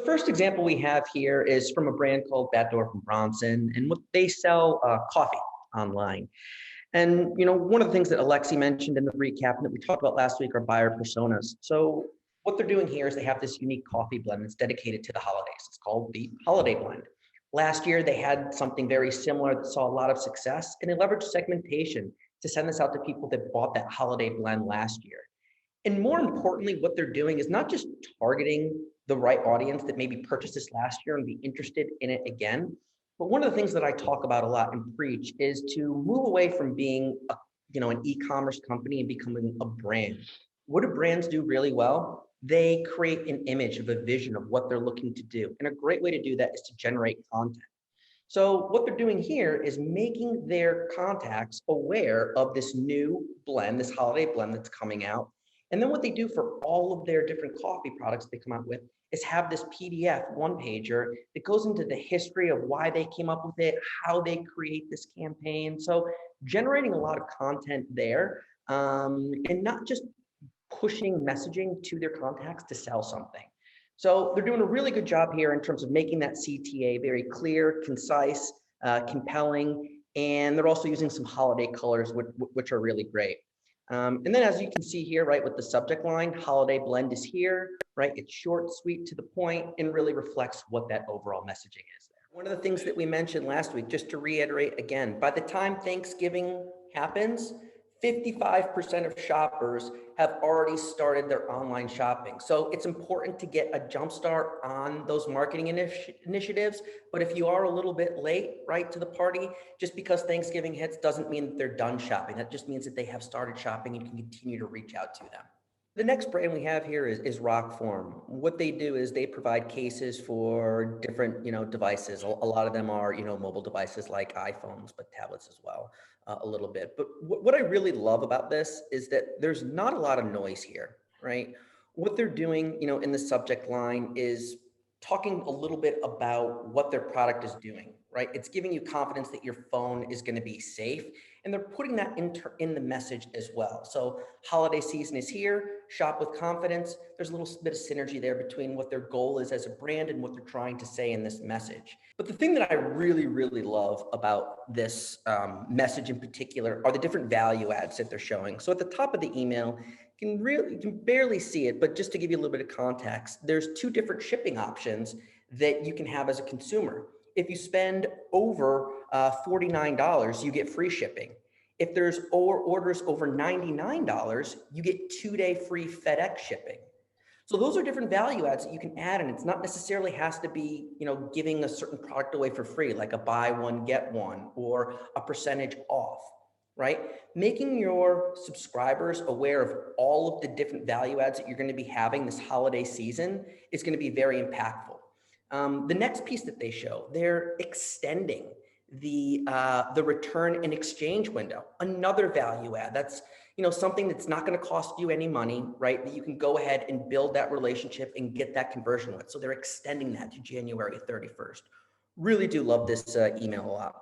The first example we have here is from a brand called Batdorf and Bronson, and what they sell coffee online. And one of the things that Alexi mentioned in the recap and that we talked about last week are buyer personas. So what they're doing here is they have this unique coffee blend that's dedicated to the holidays. It's called the Holiday Blend. Last year, they had something very similar that saw a lot of success, and they leveraged segmentation to send this out to people that bought that holiday blend last year. And more importantly, what they're doing is not just targeting the right audience that maybe purchased this last year and be interested in it again. But one of the things that I talk about a lot and preach is to move away from being an e-commerce company and becoming a brand. What do brands do really well? They create an image of a vision of what they're looking to do. And a great way to do that is to generate content. So what they're doing here is making their contacts aware of this new blend, this holiday blend that's coming out. And then what they do for all of their different coffee products they come out with is have this PDF one-pager that goes into the history of why they came up with it, how they create this campaign. So generating a lot of content there, and not just pushing messaging to their contacts to sell something. So they're doing a really good job here in terms of making that CTA very clear, concise, compelling, and they're also using some holiday colors, which are really great. And then as you can see here, right, with the subject line, holiday blend is here, right? It's short, sweet, to the point, and really reflects what that overall messaging is there. One of the things that we mentioned last week, just to reiterate again, by the time Thanksgiving happens, 55% of shoppers have already started their online shopping. So it's important to get a jump start on those marketing initiatives. But if you are a little bit late, right, to the party, just because Thanksgiving hits doesn't mean that they're done shopping. That just means that they have started shopping and you can continue to reach out to them. The next brand we have here is Rockform. What they do is they provide cases for different, devices. A lot of them are, mobile devices like iPhones, but tablets as well, a little bit. But what I really love about this is that there's not a lot of noise here, right? What they're doing, in the subject line is talking a little bit about what their product is doing, right? It's giving you confidence that your phone is going to be safe, and they're putting that in the message as well. So holiday season is here, shop with confidence. There's a little bit of synergy there between what their goal is as a brand and what they're trying to say in this message. But the thing that I really, really love about this message in particular are the different value adds that they're showing. So at the top of the email, you can barely see it, but just to give you a little bit of context, there's two different shipping options that you can have as a consumer. If you spend over $49, you get free shipping. If there's orders over $99, you get 2-day free FedEx shipping. So those are different value adds that you can add, and it's not necessarily has to be, giving a certain product away for free, like a buy one, get one, or a percentage off, right? Making your subscribers aware of all of the different value adds that you're going to be having this holiday season is going to be very impactful. The next piece that they show, they're extending the return and exchange window, another value add. That's something that's not going to cost you any money, right? That you can go ahead and build that relationship and get that conversion with. So they're extending that to January 31st. Really do love this email a lot.